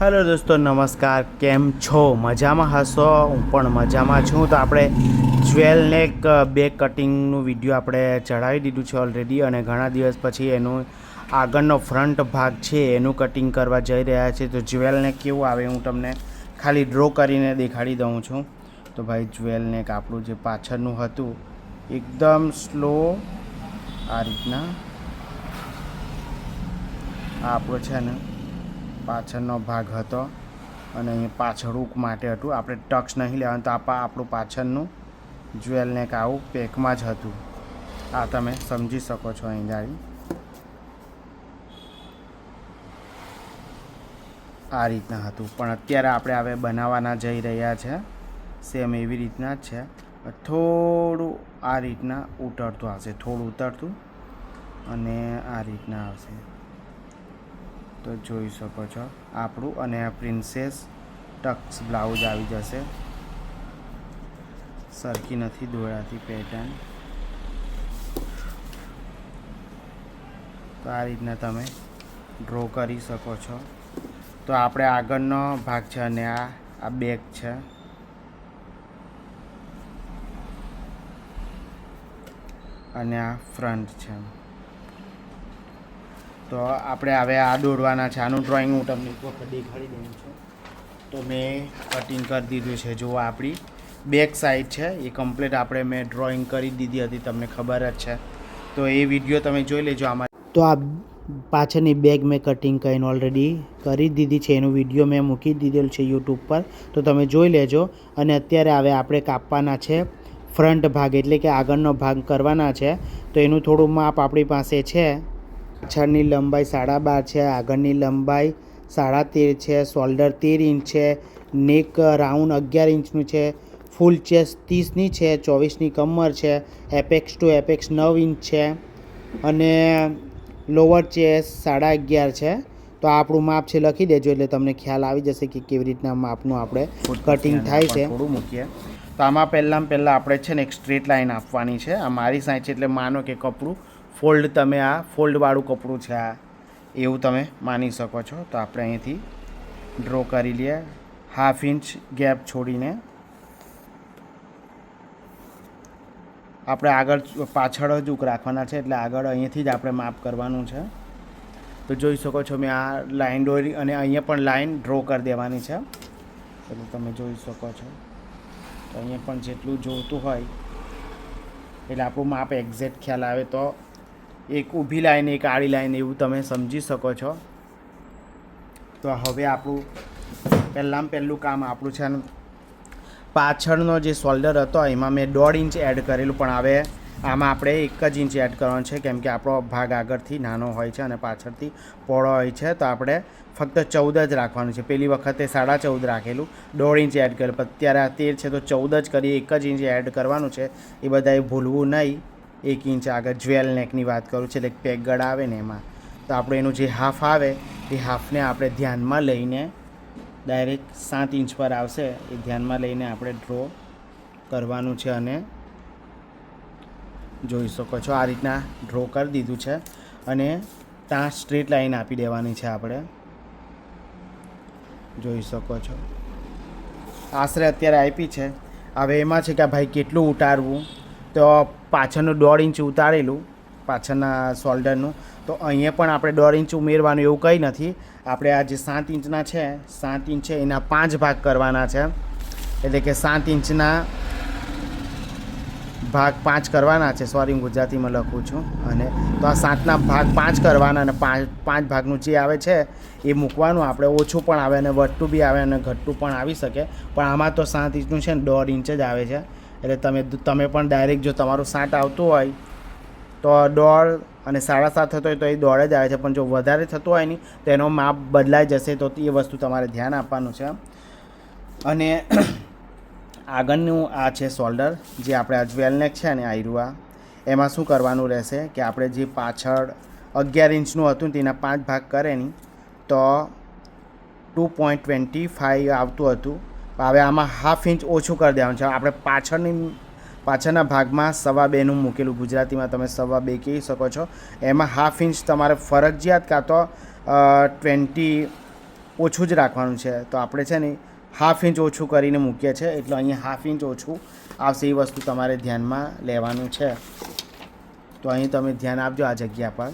Hello દોસ્તો, નમસ્કાર. કેમ છો? મજામાં હશો? હું પણ મજામાં છું. તો આપણે જ્વેલ નેક બેક કટિંગનું વિડીયો આપણે ચડાવી દીધું છે ઓલરેડી, અને ઘણા દિવસ પછી એનું આગળનો ફ્રન્ટ ભાગ છે એનું કટિંગ કરવા જઈ રહ્યા છે. તો જ્વેલ નેક કેવું આવે હું તમને ખાલી ડ્રો કરીને દેખાડી દઉં છું. તો ભાઈ જ્વેલ નેક આપણું જે પાછળનું હતું એકદમ સ્લો આ રીતના આપણો છે ને પાછળનો ભાગ હતો, અને અહીં પાછળ હૂક માટે હતું. આપણે ટક્સ નહીં લેવાનું, તો આપણું પાછળનું જ્વેલ નેક આવું પેકમાં જ હતું. આ તમે સમજી શકો છો. અહીં જાળી આ રીતના હતું, પણ અત્યારે આપણે હવે બનાવવાના જઈ રહ્યા છે સેમ એવી રીતના જ છે. થોડું આ રીતના ઉતરતું આવશે, થોડું ઉતરતું, અને આ રીતના આવશે. તો જોઈ શકો છો આપણું, અને આ પ્રિન્સેસ ટક્સ બ્લાઉઝ આવી જશે. સરખી નથી દોરાતી પેટર્ન. તો આ રીતના તમે ડ્રો કરી શકો છો. તો આપણે આગળનો ભાગ છે, અને આ બેક છે. અને આ ફ્રન્ટ છે. તો આપણે હવે આ દોરવાના છે. આનું ડ્રોઈંગ હું તમને એક વખત દેખાડી દઉં છું. તો મેં કટિંગ કરી દીધું છે. જો આપણી બેક સાઈડ છે એ કમ્પ્લીટ આપણે મેં ડ્રોઈંગ કરી દીધી હતી, તમને ખબર જ છે. તો એ વિડીયો તમે જોઈ લેજો આમાં. તો આ પાછળની બેગ મેં કટિંગ કરીને ઓલરેડી કરી દીધી છે. એનો વિડીયો મેં મૂકી દીધેલું છે યુટ્યુબ પર, તો તમે જોઈ લેજો. અને અત્યારે હવે આપણે કાપવાના છે ફ્રન્ટ ભાગ, એટલે કે આગળનો ભાગ કરવાના છે. તો એનું થોડું માપ આપણી પાસે છે. પાછળની લંબાઈ 12.5 છે, આગળની લંબાઈ 13.5 છે, શોલ્ડર 13 ઇંચ છે, નેક રાઉન્ડ 11 ઇંચનું છે, ફૂલ ચેસ્ટ 30ની છે, 24ની કમર છે, એપેક્સ ટુ એપેક્સ 9 ઇંચ છે, અને લોવર ચેસ્ટ 11.5 છે. તો આ આપણું માપ છે, લખી દેજો એટલે તમને ખ્યાલ આવી જશે કે કેવી રીતના માપનું આપણે કટિંગ થાય છે. થોડું મૂકીએ તો આમાં પહેલાં આપણે છે ને એક સ્ટ્રેટ લાઈન આપવાની છે. આ મારી સાઈડ છે, એટલે માનો કે કપડું ફોલ્ડ, તમે આ ફોલ્ડવાળું કપડું છે આ, એવું તમે માની શકો છો. તો આપણે અહીંથી ડ્રો કરી લઈએ, 1/2 ઇંચ ગેપ છોડીને. આપણે આગળ પાછળ જ ઉક રાખવાના છે, એટલે આગળ અહીંયાથી જ આપણે માપ કરવાનું છે. તો જોઈ શકો છો મેં આ લાઈન દોરી, અને અહીંયા પણ લાઈન ડ્રો કરી દેવાની છે. એટલે તમે જોઈ શકો છો. તો અહીંયા પણ જેટલું જોઈતું હોય એટલે આપણું માપ એક્ઝેક્ટ ખ્યાલ આવે, તો એક ઊભી લાઈન, એક આડી લાઈન, એવું તમે સમજી શકો છો. તો હવે આપણું પહેલું કામ આપણું છે. પાછળનો જે શોલ્ડર હતો એમાં મેં 1.5 ઇંચ એડ કરેલું, પણ હવે આમાં આપણે 1 જ ઇંચ એડ કરવાનું છે, કેમ કે આપણો ભાગ આગળથી નાનો હોય છે અને પાછળથી પહોળો હોય છે. તો આપણે ફક્ત 14 જ રાખવાનું છે. પેલી વખતે 14.5 રાખેલું, 1.5 ઇંચ એડ કરેલું, અત્યારે આ 13 છે તો 14 જ કરી, 1 જ ઇંચ એડ કરવાનું છે. એ બધાએ ભૂલવું નહીં. 1 ઇંચ આગળ જ્વેલ નેકની વાત કરું છું, એટલે પેક ગળા આવે ને એમાં. તો આપણે એનું જે હાફ આવે એ હાફને આપણે ધ્યાનમાં લઈને ડાયરેક્ટ 7 ઇંચ પર આવશે એ ધ્યાનમાં લઈને આપણે ડ્રો કરવાનું છે. અને જોઈ શકો છો આ રીતના ડ્રો કરી દીધું છે, અને ત્યાં સ્ટ્રેટ લાઈન આપી દેવાની છે. આપણે જોઈ શકો છો આશરે અત્યારે આપી છે. હવે એમાં છે કે ભાઈ કેટલું ઉતારવું, તો પાછળનું 1.5 ઇંચ ઉતારેલું પાછળના શોલ્ડરનું, તો અહીંયા પણ આપણે 1.5 ઇંચ ઉમેરવાનું એવું કંઈ નથી. આપણે આ જે 7 ઇંચના છે, 7 ઇંચ છે એના 5 ભાગ કરવાના છે. એટલે કે 7 ઇંચના ભાગ 5 કરવાના છે. સોરી, હું ગુજરાતીમાં લખું છું. અને તો આ 7ના ભાગ 5 કરવાના, અને 5 ભાગનું જે આવે છે એ મૂકવાનું. આપણે ઓછું પણ આવે, અને વધતું બી આવે, અને ઘટતું પણ આવી શકે. પણ આમાં તો 7 ઇંચનું છે ને 1.5 ઇંચ જ આવે છે. એટલે તમે પણ ડાયરેક્ટ જો તમારું 7 આવતું હોય તો 1.5, અને 7.5 થતો હોય તો એ 1.5 જ આવે છે. પણ જો વધારે થતું હોય નહીં તો એનો માપ બદલાઈ જશે. તો એ વસ્તુ તમારે ધ્યાન આપવાનું છે. અને આગળનું આ છે શોલ્ડર, જે આપણે આ જ્વેલ નેક છે ને આયરુઆ, એમાં શું કરવાનું રહેશે કે આપણે જે પાછળ 11 ઇંચનું હતું તેના 5 ભાગ કરે નહીં, તો 2.25 આવતું હતું. હવે આમાં 1/2 ઇંચ ઓછું કરી દેવાનું છે. આપણે પાછળના ભાગમાં 2.25નું મૂકેલું, ગુજરાતીમાં તમે 2.25 કહી શકો છો. એમાં 1/2 ઇંચ તમારે ફરજિયાત કાં તો 20 ઓછું જ રાખવાનું છે. તો આપણે છે ને 1/2 ઇંચ ઓછું કરીને મૂકીએ છીએ, એટલે અહીંયા 1/2 ઇંચ ઓછું આવશે. એ વસ્તુ તમારે ધ્યાનમાં લેવાનું છે. તો અહીં તમે ધ્યાન આપજો આ જગ્યા પર.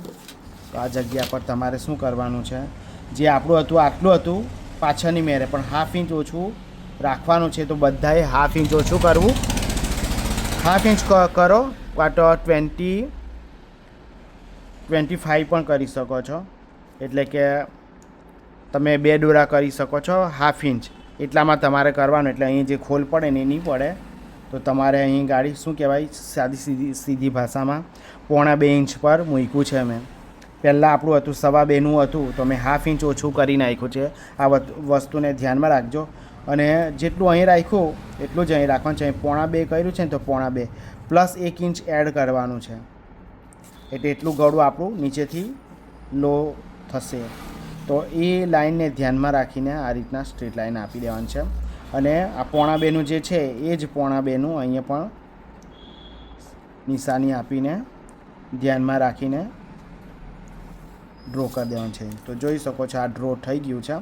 તો આ જગ્યા પર તમારે શું કરવાનું છે, જે આપણું હતું આટલું હતું પાછળની મેરે, પણ 1/2 ઇંચ ઓછું રાખવાનું છે. તો બધાએ 1/2 ઇંચ ઓછું કરવું. 1/2 ઇંચ કરો, કાં તો 25 પણ કરી શકો છો. એટલે કે તમે 2 દોરા કરી શકો છો 1/2 ઇંચ. એટલામાં તમારે કરવાનું, એટલે અહીં જે ખોલ પડે ને એ નહીં પડે. તો તમારે અહીં ગાડી શું કહેવાય, સીધી ભાષામાં 1.25 ઇંચ પર મૂક્યું છે મેં. પહેલાં આપણું હતું 2.25નું હતું, તો મેં 1/2 ઇંચ ઓછું કરી નાખ્યું છે. આ વસ્તુને ધ્યાનમાં રાખજો. અને જેટલું અહીં રાખ્યું એટલું જ અહીં રાખવાનું છે. અહીં 1.25 કર્યું છે ને, તો 1.25 પ્લસ 1 ઇંચ એડ કરવાનું છે. એટલે એટલું ગળું આપણું નીચેથી લો થશે. તો એ લાઇનને ધ્યાનમાં રાખીને આ રીતના સ્ટ્રેટ લાઇન આપી દેવાની છે. અને આ 1.25નું જે છે એ જ 1.25નું અહીંયા પણ નિશાની આપીને ધ્યાનમાં રાખીને ડ્રો કરી દેવાનું છે. તો જોઈ શકો છો આ ડ્રો થઈ ગયું છે.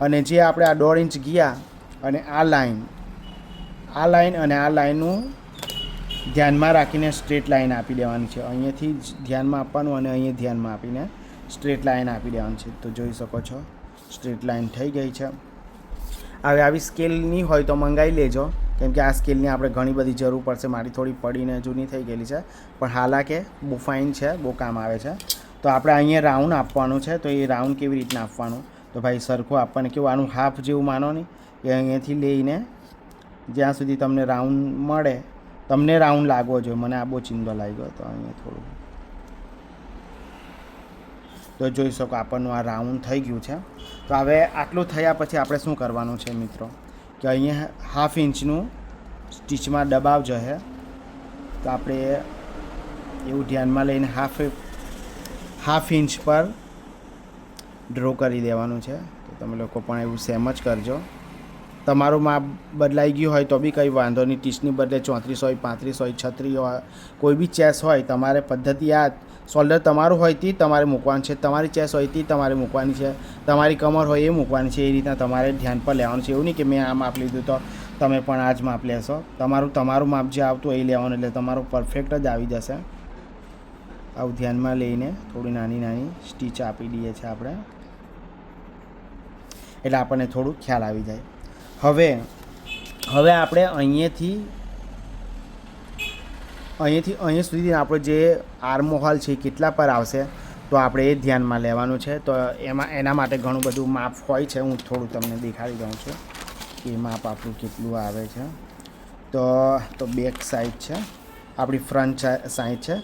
અને જે આપણે આ 1.5 ઇંચ ગયા અને આ લાઇન અને આ લાઇનનું ધ્યાનમાં રાખીને સ્ટ્રેટ લાઇન આપી દેવાની છે. અહીંયાથી જ ધ્યાનમાં આપવાનું અને અહીંયા ધ્યાનમાં આપીને સ્ટ્રેટ લાઇન આપી દેવાની છે. તો જોઈ શકો છો સ્ટ્રેટ લાઇન થઈ ગઈ છે. હવે આવી સ્કેલની હોય તો મંગાવી લેજો, કેમ કે આ સ્કેલની આપણે ઘણી બધી જરૂર પડશે. મારી થોડી પડીને જૂની થઈ ગયેલી છે, પણ હાલાકે બહુ ફાઇન છે, બહુ કામ આવે છે. તો આપણે અહીંયા રાઉન્ડ આપવાનું છે. તો એ રાઉન્ડ કેવી રીતના આપવાનું, તો ભાઈ સરખું આપણને કેવું આનું હાફ જેવું માનો ને, એ અહીંયાથી લઈને જ્યાં સુધી તમને રાઉન્ડ મળે, તમને રાઉન્ડ લાગવો જોઈએ. મને આ બહુ ચીંદો લાગ્યો તો અહીંયા થોડું. તો જોઈ શકો આપણનું આ રાઉન્ડ થઈ ગયું છે. તો હવે આટલું થયા પછી આપણે શું કરવાનું છે મિત્રો, કે અહીંયા 1/2 ઇંચનું સ્ટીચમાં દબાવ જશે. તો આપણે એવું ધ્યાનમાં લઈને 1/2 ઇંચ પર ડ્રો કરી દેવાનું છે. તો તમે લોકો પણ એવું સેમ જ કરજો. તમારું માપ બદલાઈ ગયું હોય તો બી કંઈ વાંધો નહીં. ટીચની બદલે 34 હોય, 35 હોય, 36 હોય, કોઈ બી ચેસ હોય, તમારે પદ્ધતિ આ શોલ્ડર તમારું હોય તે તમારે મૂકવાનું છે, તમારી ચેસ હોય તે તમારે મૂકવાની છે, તમારી કમર હોય એ મૂકવાની છે. એ રીતના તમારે ધ્યાન પર લેવાનું છે. એવું નહીં કે મેં આ માપ લીધું તો તમે પણ આ જ માપ લેશો. તમારું માપ જે આવતું એ લેવાનું, એટલે તમારું પરફેક્ટ જ આવી જશે. આવું ધ્યાનમાં લઈને થોડી નાની સ્ટીચ આપી દઈએ છીએ આપણે, એટલે આપણને થોડું ખ્યાલ આવી જાય. હવે આપણે અહીંયા સુધી આપણો જે આર્મ હોલ છે કેટલા પર આવશે, તો આપણે એ ધ્યાનમાં લેવાનું છે. તો એના માટે ઘણું બધું માપ હોય છે. હું થોડું તમને દેખાડી દઉં છું કે માપ આપણું કેટલું આવે છે. તો બેક સાઈડ છે, આપણી ફ્રન્ટ સાઈડ છે.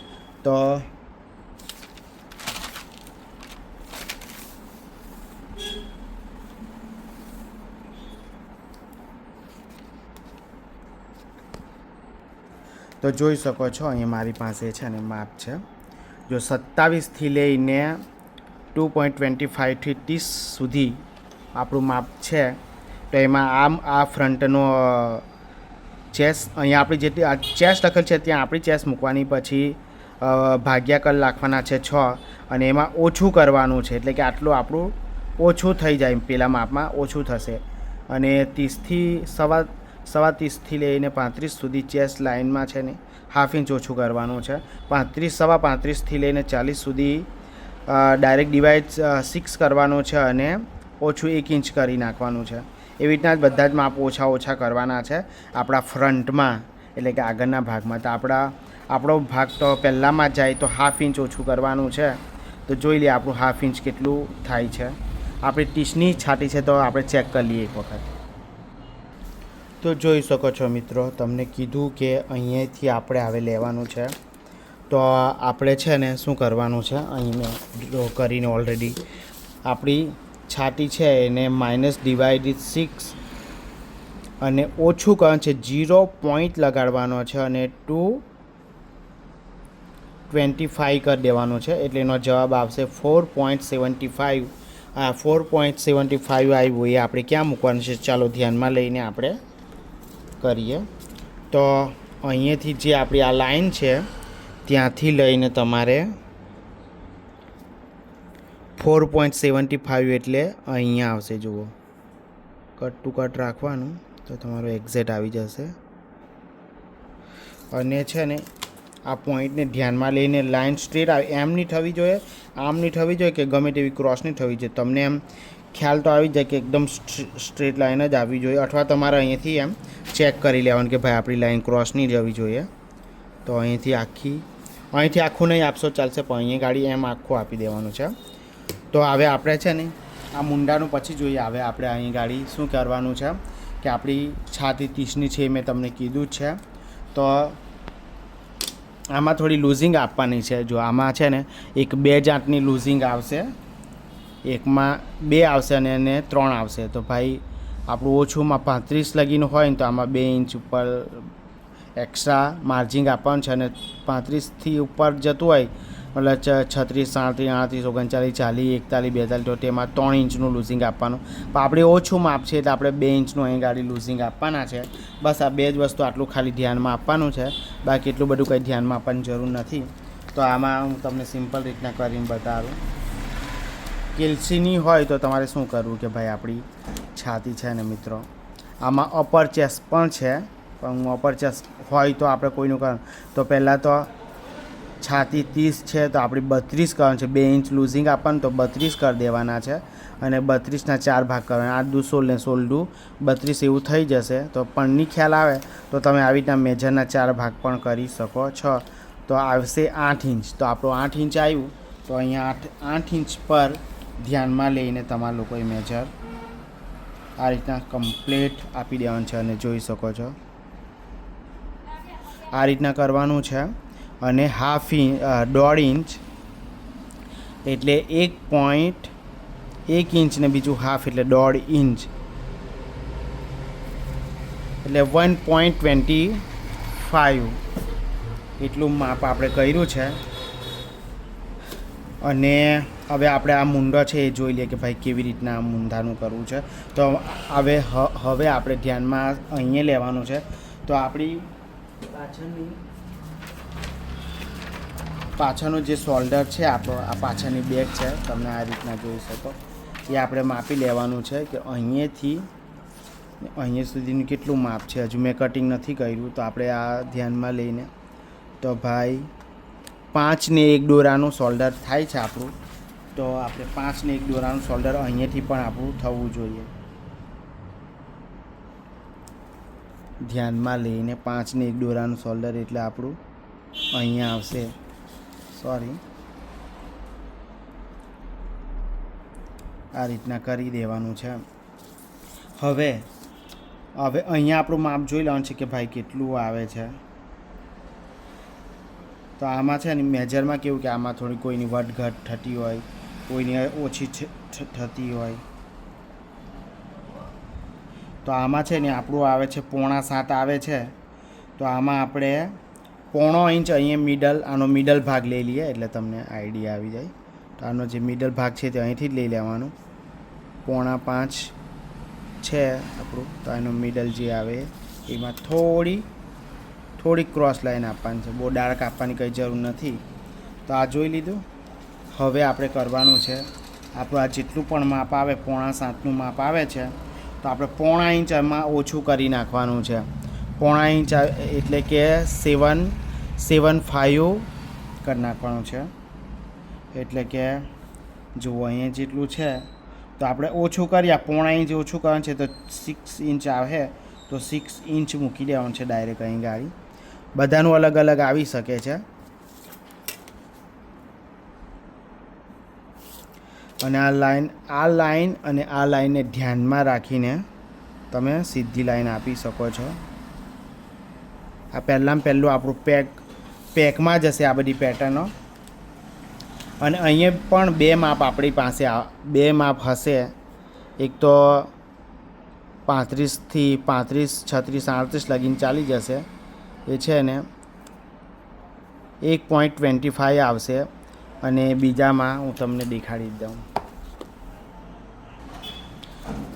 તો જોઈ શકો છો અહીંયા મારી પાસે છે ને માપ છે. જો 27થી લઈને 2.25 થી 30 સુધી આપણું માપ છે. તો એમાં આ ફ્રન્ટનો ચેસ, અહીંયા આપણી જેટલી આ ચેસ લખેલ છે ત્યાં આપણી ચેસ મૂકવાની, પછી ભાગ્યા કર રાખવાના છે 6, અને એમાં ઓછું કરવાનું છે. એટલે કે આટલું આપણું ઓછું થઈ જાય, પેલા માપમાં ઓછું થશે. અને 30થી લઈને 35 સુધી ચેસ લાઇનમાં છે ને 1/2 ઇંચ ઓછું કરવાનું છે. 35થી લઈને 40 સુધી ડાયરેક્ટ ડિવાઈડ 6 કરવાનું છે, અને ઓછું 1 ઇંચ કરી નાખવાનું છે. એવી રીતના જ બધા જ માપ ઓછા કરવાના છે આપણા ફ્રન્ટમાં, એટલે કે આગળના ભાગમાં. તો આપણો ભાગ તો પહેલાંમાં જ જાય, તો 1/2 ઇંચ ઓછું કરવાનું છે. તો જોઈ લઈએ આપણું 1/2 ઇંચ કેટલું થાય છે. આપણી ટીચની છાટી છે, તો આપણે ચેક કરી લઈએ એક વખત. તો જોઈ શકો છો મિત્રો, તમને કીધું કે અહીંયાથી આપણે હવે લેવાનું છે. તો આપણે છે ને શું કરવાનું છે, અહીં મેં ડ્રો કરીને ઓલરેડી આપણી છાતી છે એને -6 અને ઓછું કરવાનું છે, 0 પોઈન્ટ લગાડવાનો છે, અને 2.25 કરી દેવાનો છે. એટલે એનો જવાબ આવશે 4.75. આ 4.75 આવ્યું, એ આપણે ક્યાં મૂકવાનું છે ચાલો ધ્યાનમાં લઈને આપણે કરીએ. તો અહીંયાથી જે આપણી આ લાઈન છે ત્યાંથી લઈને તમારે 4.75 એટલે અહીંયા આવશે. જુઓ, કટ ટુ કટ રાખવાનું તો તમારો એક્ઝેક્ટ આવી જશે. અને છે ને આ પોઈન્ટને ધ્યાનમાં લઈને લાઇન સ્ટ્રેટ આવે, એમ નહીં થવી જોઈએ, આમ નહીં થવી જોઈએ કે ગમે તેવી ક્રોસ નહીં થવી જોઈએ. તમને એમ ખ્યાલ તો આવી જાય કે એકદમ સ્ટ્રેટ લાઇન જ આવવી જોઈએ, અથવા તમારે અહીંયાથી એમ ચેક કરી લેવાનું કે ભાઈ આપણી લાઇન ક્રોસ નહીં જવી જોઈએ. તો અહીંથી આખું નહીં આપશો ચાલશે, પણ અહીંયા ગાડી એમ આખું આપી દેવાનું છે. તો હવે આપણે છે ને આ મુંડાનું પછી જોઈએ. હવે આપણે અહીં ગાડી શું કરવાનું છે કે આપણી છાતી 30ની છે, મેં તમને કીધું જ છે. તો આમાં થોડી લૂઝિંગ આપવાની છે. જો આમાં છે ને એક 2 જાંટની લૂઝિંગ આવશે, એકમાં 2 આવશે અને એને 3 આવશે. તો ભાઈ આપણું ઓછુંમાં 35 લગીનું હોય ને તો આમાં 2 ઇંચ ઉપર એક્સ્ટ્રા માર્જિંગ આપવાનું છે. અને 35થી ઉપર જતું હોય મતલબ 36, 37, 38, 39, 40, 41, 42 તો તેમાં 3 ઇંચનું લૂઝિંગ આપવાનું. પણ આપણે ઓછું માપ છે એટલે આપણે 2 ઇંચનું અહીં ગાડી લૂઝિંગ આપવાના છે. બસ આ 2 જ વસ્તુ આટલું ખાલી ધ્યાનમાં આપવાનું છે, બાકી એટલું બધું કંઈ ધ્યાનમાં આપવાની જરૂર નથી. તો આમાં હું તમને સિમ્પલ રીતના કરીને બતાવું. કેલ્સીની હોય તો તમારે શું કરવું કે ભાઈ આપણી છાતી છે ને મિત્રો, આમાં અપર ચેસ્ટ પણ છે, પણ હું અપર ચેસ્ટ હોય તો આપણે કોઈનું કરવાનું. તો પહેલાં તો છાતી 30 છે તો આપણી 32 કરવાનું છે. 2 ઇંચ લૂઝિંગ આપવાનું તો 32 કરી દેવાના છે. અને 32ના 4 ભાગ કરવાના, 8 દુ 16 ને 16 દુ 32 એવું થઈ જશે. તો પણની ખ્યાલ આવે તો તમે આવી રીતના મેજરના 4 ભાગ પણ કરી શકો છો. તો આવશે 8 ઇંચ. તો આપણું 8 ઇંચ આવ્યું. તો અહીંયા 8 ઇંચ પર ધ્યાનમાં લઈને તમારા લોકોએ મેજર આ રીતના કમ્પ્લીટ આપી દેવાનું છે. અને જોઈ શકો છો આ રીતના કરવાનું છે. અને 1.5 ઇંચ એટલે 1 ઇંચ ને બીજું હાફ એટલે 1.5 ઇંચ એટલે 1.25 એટલું માપ આપણે કર્યું છે. અને હવે આપણે આ મૂંઢો છે એ જોઈ લઈએ કે ભાઈ કેવી રીતના આ મૂંઢાનું કરવું છે. તો હવે આપણે ધ્યાનમાં અહીંયા લેવાનું છે. તો આપણી પાછળનું જે શોલ્ડર છે આપણો, આ પાછળની બેગ છે, તમને આ રીતના જોઈ શકો, એ આપણે માપી લેવાનું છે કે અહીંયા સુધીનું કેટલું માપ છે. હજુ મેં કટિંગ નથી કર્યું તો આપણે આ ધ્યાનમાં લઈને તો ભાઈ 5 ને 1 દોરાનું શોલ્ડર થાય છે આપણું. તો આપણે 5 ને 1 દોરાનું શોલ્ડર અહીંયાથી પણ આપણું થવું જોઈએ. ધ્યાનમાં લઈને 5 ને 1 દોરાનું શોલ્ડર એટલે આપણું અહીંયા આવશે. સોરી, આ રીતના કરી દેવાનું છે. હવે અહીંયા આપણું માપ જોઈ લેવાનું છે કે ભાઈ કેટલું આવે છે. તો આમાં છે ને મેજરમાં કેવું કે આમાં થોડી કોઈની વધઘટ થતી હોય, કોઈની ઓછી થતી હોય. તો આમાં છે ને આપણું આવે છે 6.25 આવે છે. તો આમાં આપણે 0.5 ઇંચ અહીંયા આનો મિડલ ભાગ લઈ લઈએ એટલે તમને આઈડિયા આવી જાય. તો આનો જે મિડલ ભાગ છે તે અહીંથી જ લઈ લેવાનું. 4.5 છે આપણું. તો એનો મિડલ જે આવે એમાં થોડી ક્રોસ લાઈન આપવાની છે, બહુ ડાર્ક આપવાની કંઈ જરૂર નથી. તો આ જોઈ લીધું. હવે આપણે કરવાનું છે આપણું આ જેટલું પણ માપ આવે 7.5નું માપ આવે છે તો આપણે 0.5 ઇંચ એમાં ઓછું કરી નાખવાનું છે. 0.5 ઇંચ એટલે કે 7.75 કરી નાખવાનું છે. એટલે કે જુઓ અહીંયા જેટલું છે તો આપણે ઓછું કરીએ, 0.5 ઇંચ ઓછું કરવાનું છે તો 6 ઇંચ આવે તો 6 ઇંચ મૂકી દેવાનું છે ડાયરેક્ટ અહીં ગાડી. બધાનું અલગ અલગ આવી શકે છે. અને આ લાઈન અને આ લાઈનને ધ્યાનમાં રાખીને તમે સીધી લાઈન આપી શકો છો. આ પહેલું આપણું પેકમાં જશે આ બધી પેટર્નો. અને અહીંયા પણ 2 માપ આપણી પાસે 2 માપ હશે. એક તો 35 થી 36, 38 લગીને ચાલી જશે. એ છે ને 1.25 આવશે. અને બીજામાં હું તમને દેખાડી દઉં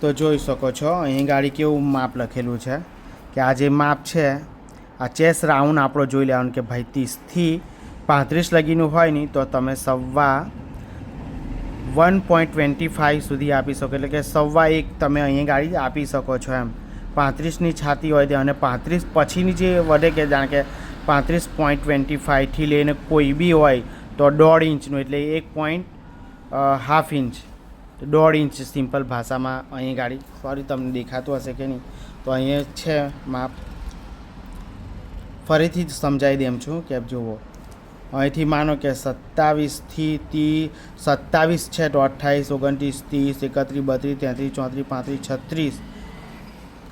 તો જોઈ શકો છો અહીં ગાડી કેવું માપ લખેલું છે કે આ જે માપ છે આ ચેસ રાઉન્ડ આપણો જોઈ લેવાનું કે ભાઈ 30 થી 35 લગીનું હોય ને તો તમે 1.25 1.25 સુધી આપી શકો, એટલે કે 1.25 તમે અહીંયા ગાડી આપી શકો છો એમ. 35ની છાતી હોય તે, અને 35 પછીની જે વધે કે જાણે કે 35.25થી લઈને કોઈ બી હોય તો 1.5 ઇંચનું, એટલે 1.5 ઇંચ, 1.5 ઇંચ સિમ્પલ ભાષામાં અહીં ગાડી. સોરી તમને દેખાતું હશે કે નહીં, તો અહીંયા છે માપ. ફરીથી જ સમજાવી દેમ છું કે જુઓ, અહીંથી માનો કે 27થી 27 છે તો 28, 29, 30, 31, 32, 33, 34, 35, 36,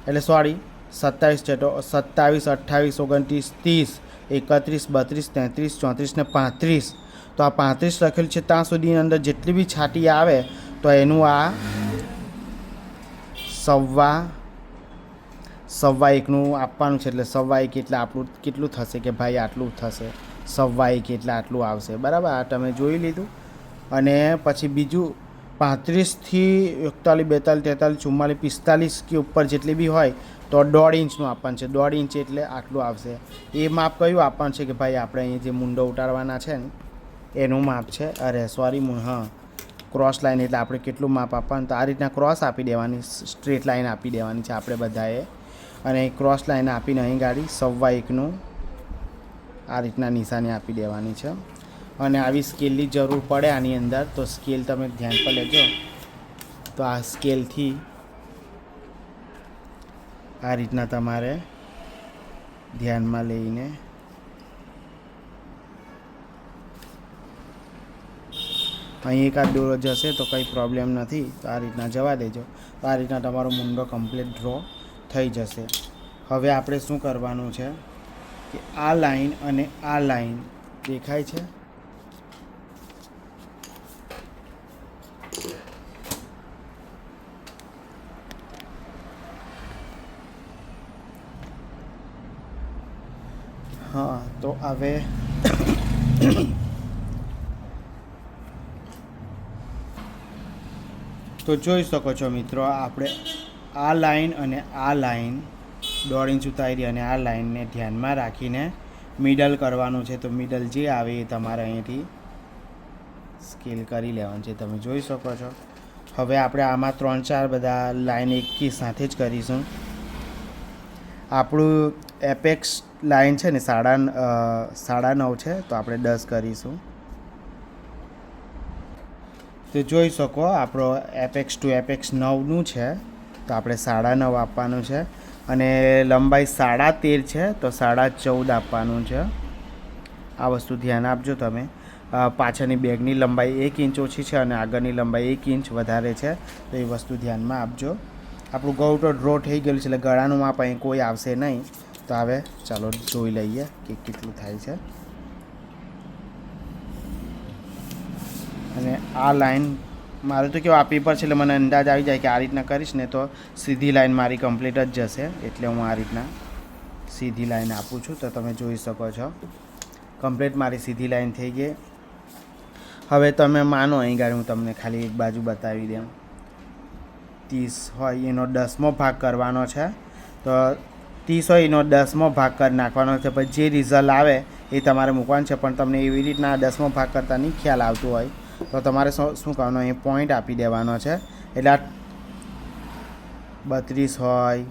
એટલે સોરી 27 છે તો 27, 28, 29, 30, 31, 32, 33, 34 ને 35. તો આ 35 લખેલું છે ત્યાં સુધીની અંદર જેટલી બી છાટી આવે તો એનું આ 1.25 આપવાનું છે. એટલે 1.25 એટલે આપણું કેટલું થશે કે ભાઈ આટલું થશે, 1.25 એટલે આટલું આવશે. બરાબર, આ તમે જોઈ લીધું. અને પછી બીજું 35થી 41, 42, 43, 44, 45 કે ઉપર જેટલી બી હોય તો 1.5 ઇંચનું આપવાનું છે. 1.5 ઇંચ એટલે આટલું આવશે. એ માપ કયું આપવાનું છે કે ભાઈ આપણે અહીં જે મુંડો ઉતારવાના છે ને એનું માપ છે. અરે સોરી, હા, ક્રોસ લાઈન એટલે આપણે કેટલું માપ આપવાનું, તો આ રીતના ક્રોસ આપી દેવાની, સ્ટ્રેટ લાઈન આપી દેવાની છે આપણે બધાએ. અને ક્રોસ લાઈન આપીને અહીં ગાડી 1.25નું આ રીતના નિશાની આપી દેવાની છે. અને આવી સ્કેલની જરૂર પડે આની અંદર, તો સ્કેલ તમે ધ્યાન પર લેજો. તો આ સ્કેલથી આ રીતના તમારે ધ્યાનમાં લઈને અહીં એકાદ દોરો જશે તો કંઈ પ્રોબ્લેમ નથી, તો આ રીતના જવા દેજો. તો આ રીતના તમારો મુંડો કમ્પ્લીટ ડ્રો થઈ જશે. હવે આપણે શું કરવાનું છે કે આ લાઈન અને આ લાઈન દેખાય છે, હા. તો હવે તો જોઈ શકો છો મિત્રો, આપણે આ લાઈન અને આ લાઈન 1.5 ઇંચ ઉતારી અને આ લાઈનને ધ્યાનમાં રાખીને મિડલ કરવાનું છે. તો મિડલ જે આવે એ તમારે અહીંથી સ્કેલ કરી લેવાનું છે, તમે જોઈ શકો છો. હવે આપણે આમાં 3-4 બધા લાઈન એકી સાથે જ કરીશું. આપણું એપેક્સ લાઈન છે ને 9.5 છે, તો આપણે 10 કરીશું. તો જોઈ શકો આપણો એપેક્સ ટુ એપેક્સ 9નું છે, તો આપણે 9.5 આપવાનું છે. અને લંબાઈ 13.5 છે, તો 14.5 આપવાનું છે. આ વસ્તુ ધ્યાન આપજો તમે. પાછળની બેગની લંબાઈ 1 ઇંચ ઓછી છે અને આગળની લંબાઈ 1 ઇંચ વધારે છે, તો એ વસ્તુ ધ્યાનમાં આપજો. આપણું ગળું તો ડ્રો થઈ ગયેલું છે, એટલે ગળાનું માપ અહીં કોઈ આવશે નહીં. તો હવે ચાલો જોઈ લઈએ કે કેટલું થાય છે. અને આ લાઈન મારું તો કેવું, આ પેપર છે એટલે મને અંદાજ આવી જાય કે આ રીતના કરીશ ને તો સીધી લાઈન મારી કમ્પ્લીટ જ જશે. એટલે હું આ રીતના સીધી લાઈન આપું છું, તો તમે જોઈ શકો છો કમ્પ્લીટ મારી સીધી લાઈન થઈ ગઈ. હવે તમે માનો અહીં ગાડી હું તમને ખાલી એક બાજુ બતાવી દઉં. 30 હોય એનો 10મો ભાગ કરવાનો છે, તો 30 હોય એનો 10મો ભાગ કરી નાખવાનો છે. પછી જે રિઝલ્ટ આવે એ તમારે મૂકવાનું છે. પણ તમને એવી રીતના 10મો ભાગ કરતાં નહીં ખ્યાલ આવતું હોય તો તમારે શું કરવાનું, અહીં પોઈન્ટ આપી દેવાનો છે. એટલે આ 32 હોય,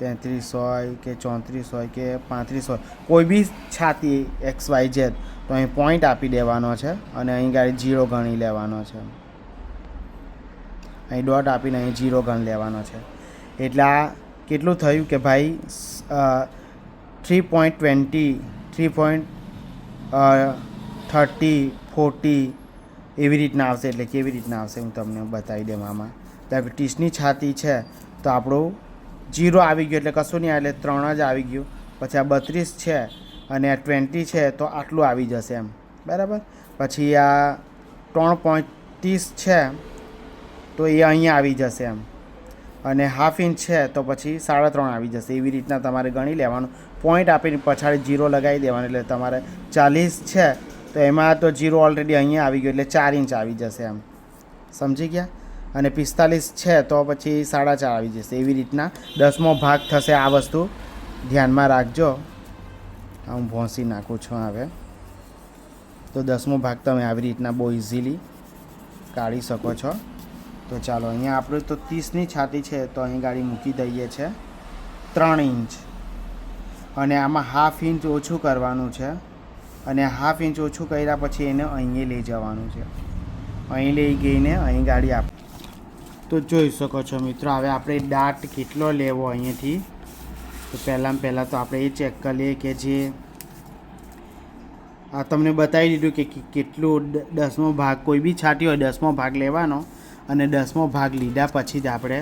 33 હોય કે 34 હોય કે 35 હોય, કોઈ બી છાતી XYZ, તો અહીં પોઈન્ટ આપી દેવાનો છે. અને અહીં ગાડી 0 ગણી લેવાનો છે. અહીં ડોટ આપીને અહીં 0 ગણ લેવાનો છે. એટલે આ કેટલું થયું કે ભાઈ 3.20, 3.30, 40 એવી રીતના આવશે. એટલે કેવી રીતના આવશે હું તમને બતાવી દઉં. આમાં ત્યાં 30ની છાતી છે તો આપણું 0 આવી ગયું, એટલે કશું નહીં આવે, એટલે 3 જ આવી ગયું. પછી આ 32 છે અને આ 20 છે તો આટલું આવી જશે એમ, બરાબર. પછી આ 3.30 છે તો એ અહીંયા આવી જશે એમ. અને 1/2 ઇંચ છે તો પછી 3.5 આવી જશે. એવી રીતના તમારે ગણી લેવાનું. પોઈન્ટ આપીને પછાડી 0 લગાવી દેવાનું. એટલે તમારે 40 છે તો એમાં તો 0 ઓલરેડી અહીંયા આવી ગયો, એટલે 4 ઇંચ આવી જશે એમ, સમજી ગયા. અને 45 છે તો પછી 4.5 આવી જશે. એવી રીતના 10મો ભાગ થશે. આ વસ્તુ ધ્યાનમાં રાખજો. હું ભોંસી નાખું છું હવે. તો 10મો ભાગ તમે આવી રીતના બહુ ઇઝીલી કાઢી શકો છો. તો ચાલો અહીંયા આપણે તો 30ની છાતી છે તો અહીં ગાડી મૂકી દઈએ છે 3 ઇંચ, અને આમાં 1/2 ઇંચ ઓછું કરવાનું છે, અને 1/2 ઇંચ ઓછું કર્યા પછી એને અહીં લઈ જવાનું છે. અહીં લઈ ગઈને અહીં ગાડી તો જોઈ શકો છો મિત્રો. હવે આપણે દાટ કેટલો લેવો અહીંયાથી, તો પહેલાં તો આપણે એ ચેક કરી લઈએ કે જે આ તમને બતાવી દીધું કે કેટલું 10મો ભાગ, કોઈ બી છાંટી હોય 10મો ભાગ લેવાનો, અને 10મો ભાગ લીધા પછી જ આપણે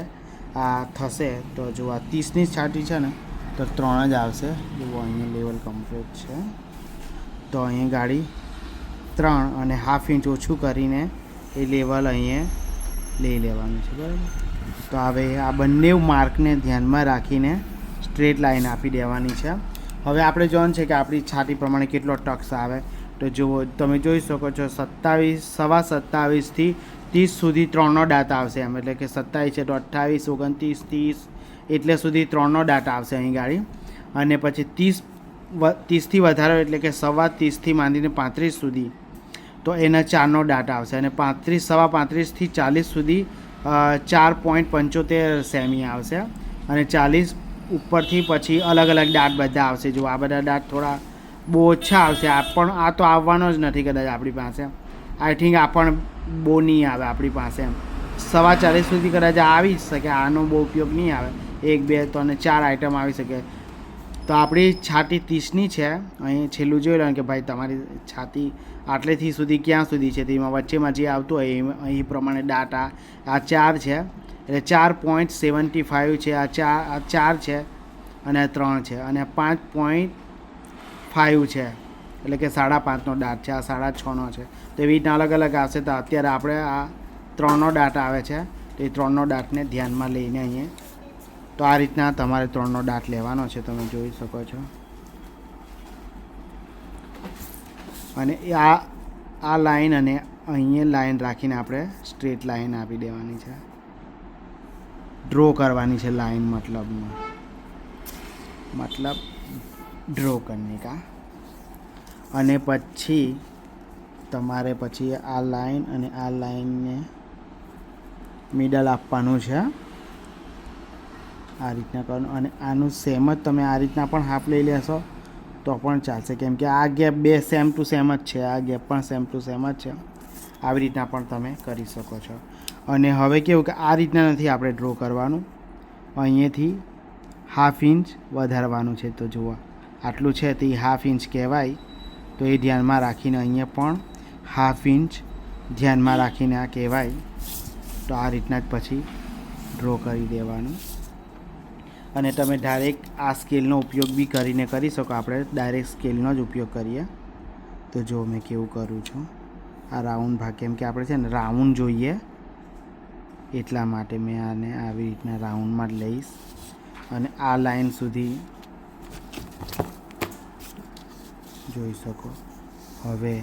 આ થશે. તો જો આ 30ની છાંટી છે ને તો 3 જ આવશે. જુઓ અહીંયા લેવલ કમ્પ્લીટ છે, તો અહીં ગાડી 3 અને 1/2 ઇંચ ઓછું કરીને એ લેવલ અહીંયા લઈ લેવાનું છે, બરાબર. તો હવે આ બંને માર્કને ધ્યાનમાં રાખીને સ્ટ્રેટ લાઈન આપી દેવાની છે. હવે આપણે જોવાનું છે કે આપણી છાતી પ્રમાણે કેટલો ટક્સ આવે. તો જુઓ તમે જોઈ શકો છો 27, 27.5થી 30 સુધી 3નો દાંત આવશે એમ, એટલે કે 27 છે તો 28, 29, 30 એટલે સુધી 3નો દાંત આવશે અહીં ગાડી. અને પછી 30થી વધારે એટલે કે 30.25થી માંડીને 35 સુધી તો એના 4નો દાંત આવશે, અને 35થી 40 સુધી 4.75 સેમી આવશે, અને 40 ઉપરથી પછી અલગ અલગ દાંત બધા આવશે. જો આ બધા દાંત થોડા બહુ ઓછા આવશે, આ તો આવવાનો જ નથી કદાચ આપણી પાસે. આઈ થિંક આ પણ બહુ નહીં આવે આપણી પાસે એમ. 40.25 સુધી કદાચ આવી શકે, આનો બહુ ઉપયોગ નહીં આવે. 1, 2, 3 અને 4 આઈટમ આવી શકે. તો આપણી છાતી 30ની છે. અહીં છેલ્લું જોઈ લો કે ભાઈ તમારી છાતી આટલેથી સુધી ક્યાં સુધી છે, તેમાં વચ્ચેમાં જે આવતું હોય અહીં પ્રમાણે દાંત આ 4 છે, એટલે 4.75 છે, આ 4 છે, અને આ 3 છે, અને 5.5 છે, એટલે કે 5.5નો દાંત છે, આ 6.5નો છે. તો એવી રીતના અલગ અલગ આવશે. તો અત્યારે આપણે આ 3નો દાંત આવે છે, તો એ 3નો દાંતને ધ્યાનમાં લઈને અહીંયા તો આ રીતના તમારે 3નો દાંત લેવાનો છે, તમે જોઈ શકો છો. અને આ લાઈન અને અહીંયા લાઈન રાખીને આપણે સ્ટ્રેટ લાઈન આપી દેવાની છે, ડ્રો કરવાની છે લાઈન, મતલબ ડ્રો કરને કા. અને પછી તમારે આ લાઈન અને આ લાઈનને મિડલ આપવાનું છે, આ રીતના કરવાનું. અને આનું સેમ જ તમે આ રીતના પણ હાફ લઈ લેશો તો પણ ચાલશે, કેમ કે આ ગેપ 2 સેમ ટુ સેમ જ છે, આ ગેપ પણ સેમ ટુ સેમ જ છે. આવી રીતના પણ તમે કરી શકો છો. અને હવે કેવું કે આ રીતના નથી આપણે ડ્રો કરવાનું, અહીંયાથી 1/2 ઇંચ વધારવાનું છે. તો જુઓ આટલું છે તે 1/2 ઇંચ કહેવાય, તો એ ધ્યાનમાં રાખીને અહીંયા પણ 1/2 ઇંચ ધ્યાનમાં રાખીને આ કહેવાય. તો આ રીતના જ પછી ડ્રો કરી દેવાનું. અને તમે ડાયરેક્ટ આ સ્કેલનો ઉપયોગ બી કરીને કરી શકો. આપણે ડાયરેક્ટ સ્કેલનો જ ઉપયોગ કરીએ. તો જો મેં કેવું કરું છું, આ રાઉન્ડ ભાગ, કેમ કે આપણે છે ને રાઉન્ડ જોઈએ એટલા માટે મેં આને આવી રીતના રાઉન્ડમાં જ લઈશ. અને આ લાઈન સુધી જોઈ શકો. હવે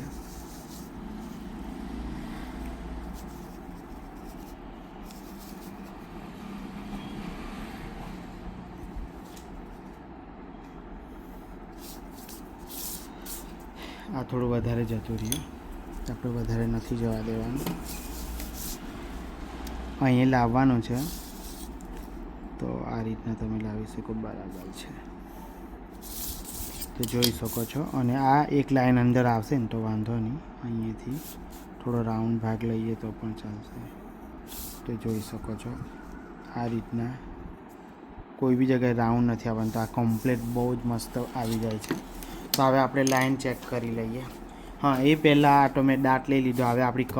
આ થોડું વધારે જતું રહ્યું, આપણે વધારે નથી જવા દેવાનું. અહીં લાવવાનું છે, તો આ રીતના તમે લાવી શકો, બરાબર છે. તો જોઈ શકો છો. અને આ એક લાઈન અંદર આવશે ને તો વાંધો નહીં, અહીંયાથી થોડો રાઉન્ડ ભાગ લઈએ તો પણ ચાલશે. તો જોઈ શકો છો આ રીતના કોઈ બી જગ્યાએ રાઉન્ડ નથી આવવાનું. તો આ કમ્પ્લીટ બહુ જ મસ્ત આવી જાય છે. તો હવે આપણે લાઈન ચેક કરી લઈએ. હા, એ પહેલાં તો મેં દાંત લઈ લીધો. હવે આપણી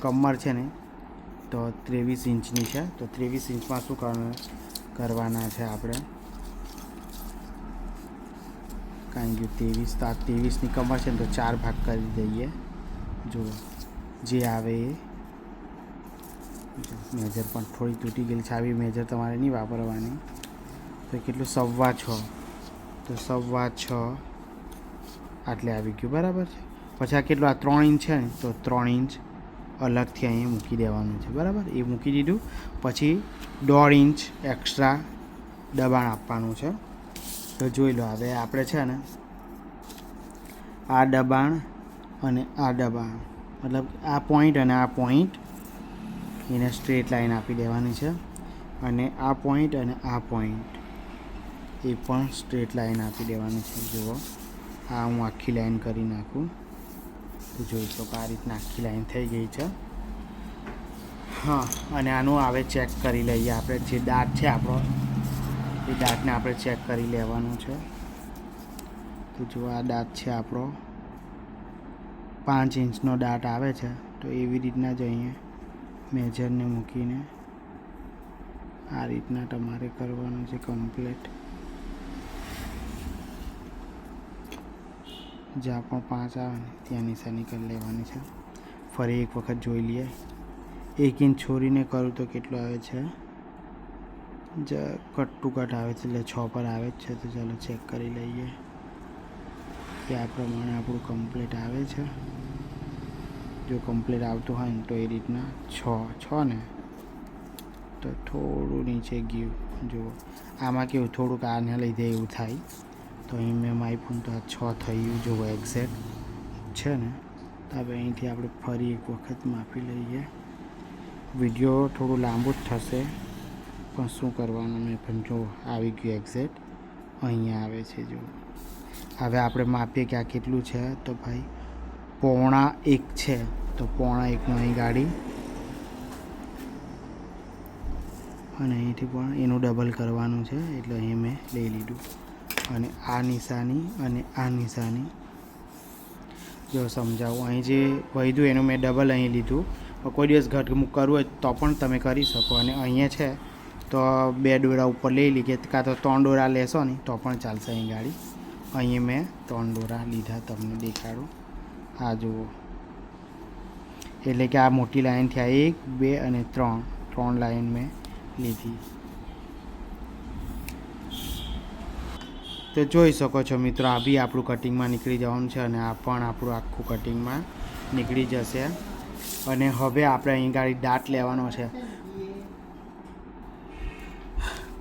કમર છે ને તો 23 ઇંચની છે. તો 23 ઇંચમાં શું કરવાના છે આપણે, કારણ કે 23ની કમર છે ને તો 4 ભાગ કરી દઈએ. જુઓ જે આવે એ મેજર પણ થોડી તૂટી ગયેલી છે, આવી મેજર તમારે નહીં વાપરવાની. તો કેટલું 6.25, તો 6.25 આટલે આવી ગયું, બરાબર છે. પછી આ કેટલું, આ 3 ઇંચ છે ને તો 3 ઇંચ અલગથી અહીંયા મૂકી દેવાનું છે, બરાબર. એ મૂકી દીધું પછી 1.5 ઇંચ એક્સ્ટ્રા દબાણ આપવાનું છે. તો જોઈ લો હવે આપણે છે ને આ દબાણ અને આ દબાણ, મતલબ આ પોઈન્ટ અને આ પોઈન્ટ એને સ્ટ્રેટ લાઈન આપી દેવાની છે. અને આ પોઈન્ટ અને આ પોઈન્ટ એ પણ સ્ટ્રેટ લાઈન આપી દેવાની છે. જુઓ, આ હું આખી લાઈન કરી નાખું તો જોઈ શકો આ રીતના આખી લાઈન થઈ ગઈ છે. હા, અને આનું હવે ચેક કરી લઈએ આપણે. જે દાંત છે આપણો, એ દાંતને આપણે ચેક કરી લેવાનું છે. તો જો આ દાંત છે આપણો 5 ઇંચનો દાંત આવે છે. તો એવી રીતના જ અહીંયા મેજરને મૂકીને આ રીતના તમારે કરવાનું છે કમ્પ્લીટ. જ્યાં પણ 5 આવે ને ત્યાં નિશાની કરી લેવાની છે. ફરી એક વખત જોઈ લઈએ. 1 ઇંચ છોડીને કરું તો કેટલું આવે છે? કટ ટુ કટ આવે છે એટલે 6 પર આવે જ છે. તો ચાલો ચેક કરી લઈએ કે આ પ્રમાણે આપણું કમ્પ્લીટ આવે છે. જો કમ્પ્લીટ આવતું હોય ને તો એ રીતના 6 ને તો થોડું નીચે ગયું. જુઓ આમાં કેવું થોડુંક આને લીધે એવું થાય. તો અહીં મેં માપ્યું તો આ 6 થયું. જુઓ એક્ઝેક્ટ છે ને. તો હવે અહીંથી આપણે ફરી એક વખત માપી લઈએ. વિડીયો થોડું લાંબુ જ થશે પણ શું કરવાનું, મેં પણ જો આવી ગયું એક્ઝેક્ટ અહીંયા આવે છે. જો હવે આપણે માપીએ કે આ કેટલું છે. તો ભાઈ 1.25 છે. તો 1.25નું અહીં ગાડી અને અહીંથી પણ એનું ડબલ કરવાનું છે. એટલે અહીં મેં લઈ લીધું. અને આ નિશાની અને આ નિશાની જો સમજાવું, અહીં જે વધ્યું એનું મેં ડબલ અહીં લીધું. કોઈ દિવસ ઘટમુટ કરવું હોય તો પણ તમે કરી શકો. અને અહીંયા છે તો 2 દોરા ઉપર લઈ લઈએ, કાં તો 3 દોરા લેશો ને તો પણ ચાલશે અહીં ગાડી. અહીંયા મેં 3 દોરા લીધા, તમને દેખાડું. આ જુઓ, એટલે કે આ મોટી લાઈનથી આ 1, 2 અને 3 લાઈન મેં લીધી. તો જોઈ શકો છો મિત્રો, આ બી આપણું કટિંગમાં નીકળી જવાનું છે અને આ પણ આપણું આખું કટિંગમાં નીકળી જશે. અને હવે આપણે અહીં ગાડી દાંત લેવાનો છે.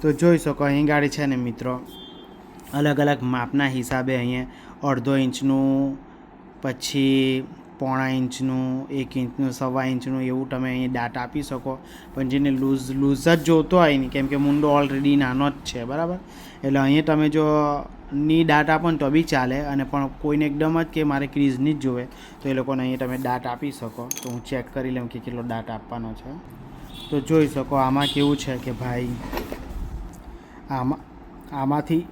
તો જોઈ શકો અહીં ગાડી છે ને મિત્રો, અલગ અલગ માપના હિસાબે અહીંયા 1/2 ઇંચનું, પછી 1.5 ઇંચનું, 1 ઇંચનું, 1.25 ઇંચનું એવું તમે અહીં દાંત આપી શકો. પણ જેને લૂઝ જ જોતો હોય ને, કેમ કે મુંડો ઓલરેડી નાનો જ છે, બરાબર. એટલે અહીંયા તમે જો ની દાંત આપો ને તો બી ચાલે. અને પણ કોઈને એકદમ જ કે મારે ક્રીઝની જ જોવે તો એ લોકોને અહીંયા તમે દાંત આપી શકો. તો હું ચેક કરી લઉં કે કેટલો દાંત આપવાનો છે. તો જોઈ શકો આમાં કેવું છે કે ભાઈ આમાંથી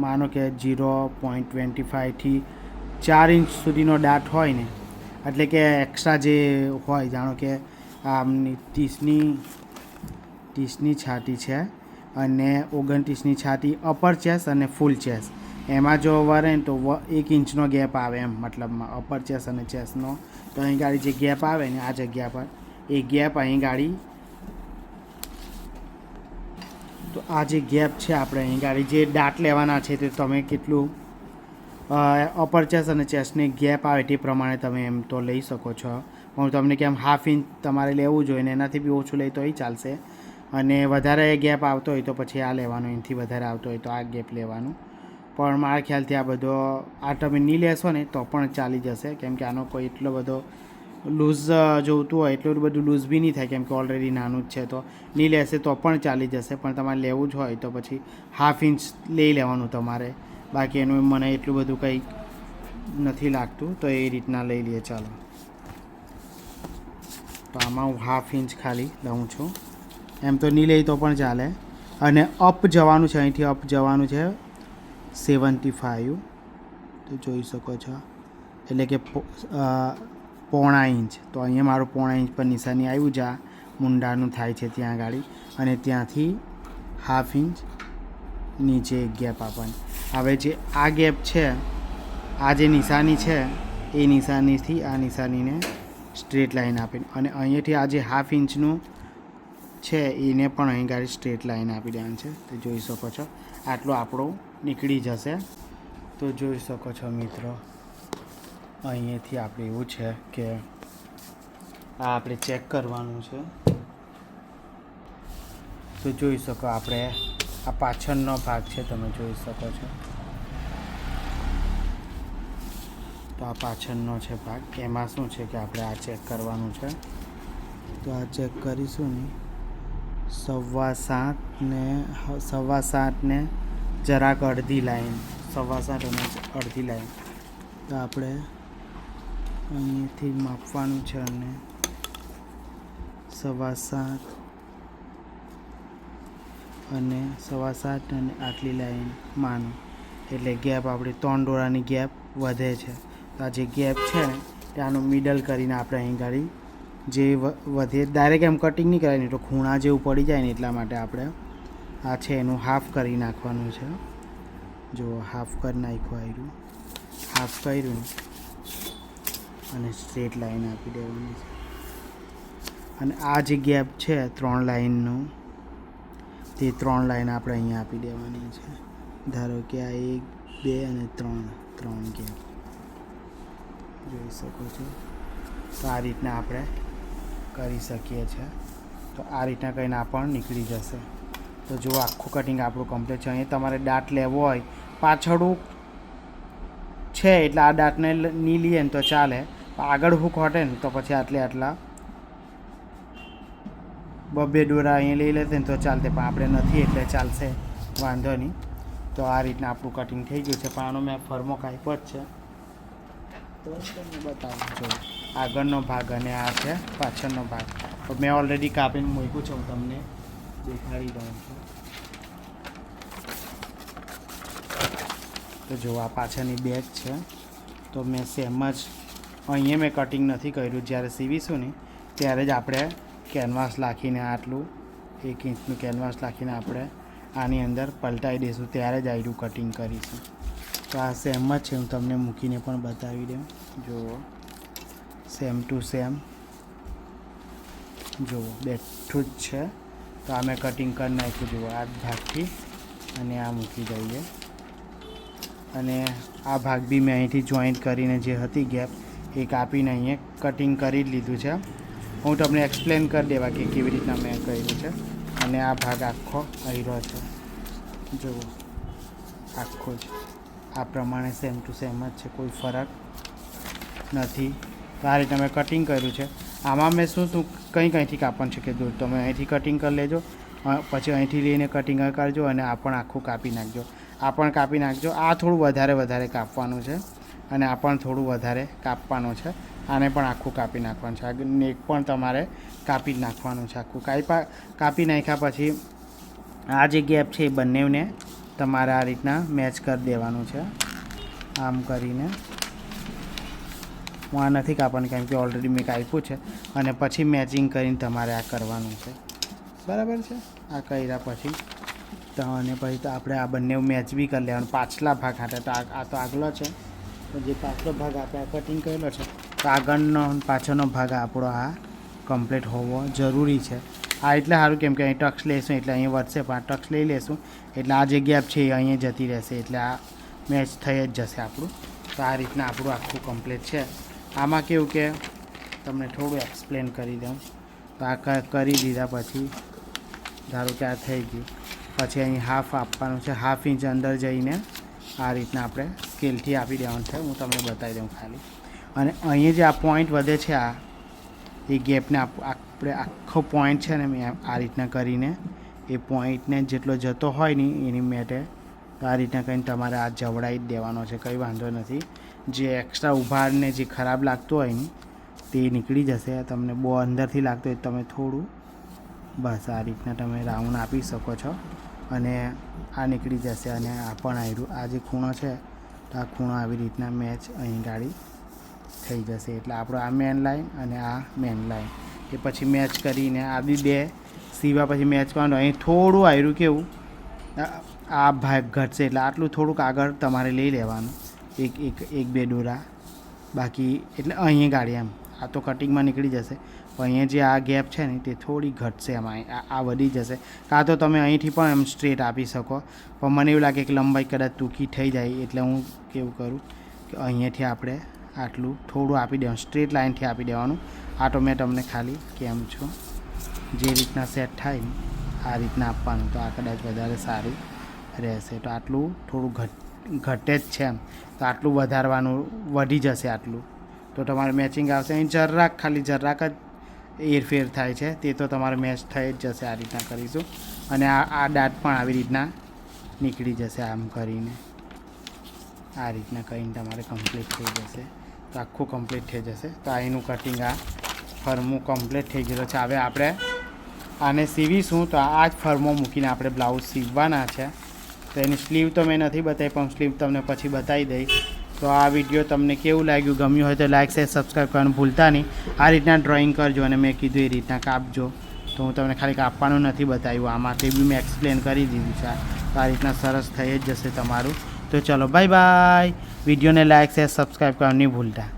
માનો કે 0.25થી 4 ઇંચ સુધીનો દાંત હોય ને, એટલે કે એક્સ્ટ્રા જે હોય, જાણો કે આમની 30ની છાતી છે અને 29ની છાતી અપર ચેસ અને ફૂલ ચેસ. એમાં જો વરે ને તો 1 ઇંચનો ગેપ આવે એમ, મતલબમાં અપર ચેસ અને ચેસનો. તો અહીં ગાડી જે ગેપ આવે ને આ જગ્યા પર, એ ગેપ અહીં ગાડી, તો આ જે ગેપ છે આપણે અહીં ગાડી જે દાંત લેવાના છે તે તમે કેટલું અપર ચેસ અને ચેસની ગેપ આવે તે પ્રમાણે તમે એમ તો લઈ શકો છો. હું તમને કેમ 1/2 ઇંચ તમારે લેવું જોઈએ ને એનાથી બી ઓછું લઈ તોય ચાલશે. અને વધારે ગેપ આવતો હોય તો પછી આ લેવાનું, એનાથી વધારે આવતો હોય તો આ ગેપ લેવાનું. પણ મારા ખ્યાલથી આ બધો આ તમે નહીં લેશો ને તો પણ ચાલી જશે, કેમ કે આનો કોઈ એટલો બધો લૂઝ જોઈતું હોય એટલું બધું લૂઝ બી નહીં થાય, કેમ કે ઓલરેડી નાનું જ છે. તો નહીં લેશે તો પણ ચાલી જશે. પણ તમારે લેવું જ હોય તો પછી 1/2 ઇંચ લઈ લેવાનું તમારે. બાકી એનું મને એટલું બધું કંઈ નથી લાગતું, તો એ રીતના લઈ લઈએ. ચાલો, તો આમાં હું 1/2 ઇંચ ખાલી લઉં છું. એમ તો નહીં લઈ તો પણ ચાલે. અને અપ જવાનું છે, અહીંથી અપ જવાનું છે 75. તો જોઈ શકો છો, એટલે કે 1.25 ઇંચ. તો અહીંયા મારું 1.25 ઇંચ પર નિશાની આવ્યું છે. આ મુંડાનું થાય છે ત્યાં ગાડી. અને ત્યાંથી 1/2 ઇંચ નીચે એક ગેપ આપવાની. હવે જે આ ગેપ છે, આ જે નિશાની છે એ નિશાનીથી આ નિશાનીને સ્ટ્રેટ લાઈન આપીને, અને અહીંયાથી આ જે 1/2 ઇંચનું છે એને પણ અહીં ગાડી સ્ટ્રેટ લાઈન આપી દેવાની છે. તો જોઈ શકો છો આટલું આપણું નીકળી જશે. તો જોઈ શકો છો મિત્રો, અહીંયાથી આપણે એવું છે કે આ આપણે ચેક કરવાનું છે. તો જોઈ શકો આપણે આ પાછળનો ભાગ છે, તમે જોઈ શકો છો. તો આ પાછળનો છે ભાગ, એમાં શું છે કે આપણે આ ચેક કરવાનું છે. તો તો આ ચેક કરીશું ને 7:15 ને જરાક અડધી લાઈન, 7:15 અને અડધી લાઈન. તો આપણે અહીંયાથી માપવાનું છે અને 7:15 અને 7:15 અને આટલી લાઈન માનો, એટલે ગેપ આપણે 3 દોરાની ગેપ વધે છે. તો આ જે ગેપ છે ને ત્યાંનું મિડલ કરીને આપણે અહીં ગાડી જે વધે ડાયરેક્ટ એમ કટિંગ નહીં કરાય, નહીં તો ખૂણા જેવું પડી જાય ને એટલા માટે આપણે આ છે એનું હાફ કરી નાખવાનું છે. જો હાફ કરી નાખ્યું, આવ્યું હાફ કર્યું અને સ્ટ્રેટ લાઈન આપી દેવાની છે. અને આ જે ગેપ છે 3 લાઈનનું, તે 3 લાઈન આપણે અહીંયા આપી દેવાની છે. ધારો કે આ 1, 2 અને 3 ગેપ જોઈ શકો છો. તો આ રીતના આપણે કરી શકીએ છીએ. તો આ રીતના કંઈને આ પણ નીકળી જશે. તો જો આખું કટિંગ આપણું કમ્પ્લીટ છે. અહીંયા તમારે દાંત લેવો હોય, પાછળું છે એટલે આ દાંતને નહીં લઈએ ને તો ચાલે, આગળ હૂક હટે ને તો પછી આટલા 2 દોરા અહીંયા લઈ લેતે ને તો ચાલતે, પણ આપણે નથી એટલે ચાલશે, વાંધો નહીં. તો આ રીતના આપણું કટિંગ થઈ ગયું છે. પણ આનો મેં ફરમો કાપ્યો જ છે, તો તમને બતાવું છું. આગળનો ભાગ અને આ છે પાછળનો ભાગ. તો મેં ઓલરેડી કાપીને મૂક્યું છે, હું તમને દેખાડી દઉં છું. તો જો આ પાછળની બેગ છે. તો મેં સેમ જ અહીંયા મેં કટિંગ નથી કર્યું, જ્યારે સીવીશું ને ત્યારે જ આપણે કેનવાસ નાખીને આટલું 1 ઇંચનું કેનવાસ નાખીને આપણે આની અંદર પલટાઈ દઈશું, ત્યારે જ આયરું કટિંગ કરીશું. તો આ સેમ જ છે, હું તમને મૂકીને પણ બતાવી દઉં. જુઓ સેમ ટુ સેમ, જુઓ બેઠું જ છે. તો આ મેં કટિંગ કરી નાખ્યું. જુઓ આ ભાગથી અને આ મૂકી દઈએ, અને આ ભાગ બી મેં અહીંથી જોઈન્ટ કરીને જે હતી ગેપ એ કાપીને અહીંયા કટિંગ કરી જ લીધું છે. હું તમને એક્સપ્લેન કરી દેવા કે કેવી રીતના મેં કર્યું છે. અને આ ભાગ આખો આયરો છે, જુઓ આખો જ આ પ્રમાણે સેમ ટુ સેમ જ છે, કોઈ ફરક નથી. તો આ રીતે મેં કટિંગ કર્યું છે. આમાં મેં શું કંઈથી કાપવાનું છે કે દૂર તમે અહીંથી કટિંગ કરી લેજો, પછી અહીંથી લઈને કટિંગ કરજો અને આ પણ આખું કાપી નાખજો. આ પણ કાપી નાખજો. આ થોડું વધારે કાપવાનું છે અને આ પણ થોડું વધારે કાપવાનું છે. આને પણ આખું કાપી નાખવાનું છે. આ નેક પણ તમારે કાપી જ નાખવાનું છે આખું. કાપી નાખ્યા પછી આ જે ગેપ છે એ બંનેને તમારે આ રીતના મેચ કરી દેવાનું છે. આમ કરીને હું આ નથી કાપવાનું, કેમ કે ઓલરેડી મેં કાપ્યું છે. અને પછી મેચિંગ કરીને તમારે આ કરવાનું છે, બરાબર છે. આ કર્યા પછી તો અને પછી તો આપણે આ બંને મેચ બી કરી લેવાનું. પાછલા ભાગ હાટે તો આ તો આગલો છે, તો જે પાછલો ભાગ આપણે કટિંગ કરેલો છે તો આગળનો પાછળનો ભાગ આપણો આ કમ્પ્લીટ હોવો જરૂરી છે. આ એટલે સારું, કેમ કે અહીં ટક્સ લઈશું એટલે અહીં વધશે, પણ આ ટક્સ લઈ લઈશું એટલે આ જે ગેપ છે એ અહીંયા જતી રહેશે, એટલે આ મેચ થઈ જ જશે આપણું. તો આ રીતના આપણું આખું કમ્પ્લીટ છે. આમાં કેવું કે તમને થોડું એક્સપ્લેન કરી દઉં. તો આ કરી દીધા પછી ધારો કે આ થઈ ગયું, પછી અહીં હાફ આપવાનું છે. 1/2 ઇંચ અંદર જઈને આ રીતના આપણે સ્કેલથી આપી દેવાનું છે. હું તમને બતાવી દઉં ખાલી. અને અહીંયા જે આ પોઈન્ટ વધે છે, આ એ ગેપને આપણે આખો પોઈન્ટ છે ને મેં આ રીતના કરીને એ પોઈન્ટને જેટલો જતો હોય ને એની મેટે તો આ રીતના કંઈ તમારે આ જવડાવી જ દેવાનો છે, કંઈ વાંધો નથી. જે એક્સ્ટ્રા ઉભારને જે ખરાબ લાગતું હોય ને તે નીકળી જશે. તમને બહુ અંદરથી લાગતું હોય તમે થોડું બસ આ રીતના તમે રાઉન્ડ આપી શકો છો અને આ નીકળી જશે. અને આ પણ આવ્યું, આ જે ખૂણો છે તો આ ખૂણો આવી રીતના મેચ અહીં ગાડી થઈ જશે. એટલે આપણો આ મેન લાઈન અને આ મેન લાઈન એ પછી મેચ કરીને આ બી 2 સીવા પછી મેચ કરવાનું. અહીં થોડું આવ્યું કેવું આ ભાગ ઘટશે એટલે આટલું થોડુંક આગળ તમારે લઈ લેવાનું, 1-2 દોરા બાકી, એટલે અહીંયા ગાડી એમ આ તો કટિંગમાં નીકળી જશે. પણ અહીંયા જે આ ગેપ છે ને તે થોડી ઘટશે, એમાં આ વધી જશે. કાં તો તમે અહીંથી પણ એમ સ્ટ્રેટ આપી શકો, પણ મને એવું લાગે કે લંબાઈ કદાચ ટૂંકી થઈ જાય, એટલે હું કેવું કરું કે અહીંયાથી આપણે આટલું થોડું આપી દેવાનું, સ્ટ્રેટ લાઇનથી આપી દેવાનું. આ તો મેં તમને ખાલી કેમ છું જે રીતના સેટ થાય ને આ રીતના આપવાનું, તો આ કદાચ વધારે સારું રહેશે. તો આટલું થોડું ઘટે જ છે એમ, તો આટલું વધારવાનું, વધી જશે આટલું તો તમારે મેચિંગ આવશે. અહીં જરાક ખાલી જરાક જ એરફેર થાય છે તે તો તમારે મેચ થઈ જ જશે. આ રીતના કરીશું અને આ દાંત પણ આવી રીતના નીકળી જશે આમ કરીને. આ રીતના કરીને તમારે કમ્પ્લીટ થઈ જશે. તો આખું કમ્પ્લીટ થઈ જશે. તો અહીંનું કટિંગ આ ફર્મું કમ્પ્લીટ થઈ ગયેલો છે. હવે આપણે આને સીવીશું તો આ જ ફર્મો મૂકીને આપણે બ્લાઉઝ સીવવાના છે. તો એની સ્લીવ તો મેં નથી બતાવી પણ સ્લીવ તમને પછી બતાવી દઈશ. તો આ વિડીયો તમને કેવું લાગ્યું, ગમ્યું હોય તો લાઇક શેર સબસ્ક્રાઈબ કરવાનું ભૂલતા નહીં. આ રીતના ડ્રોઈંગ કરજો અને મેં કીધું એ રીતના કાપજો. તો હું તમને ખાલી કાપવાનું નથી બતાવ્યું, આમાં તે બી મેં એક્સપ્લેન કરી દીધું છે. તો આ રીતના સરસ થઈ જ જશે તમારું. તો ચલો બાય બાય. વિડીયોને લાઇક શેર સબસ્ક્રાઈબ કરવાનું નહીં ભૂલતા.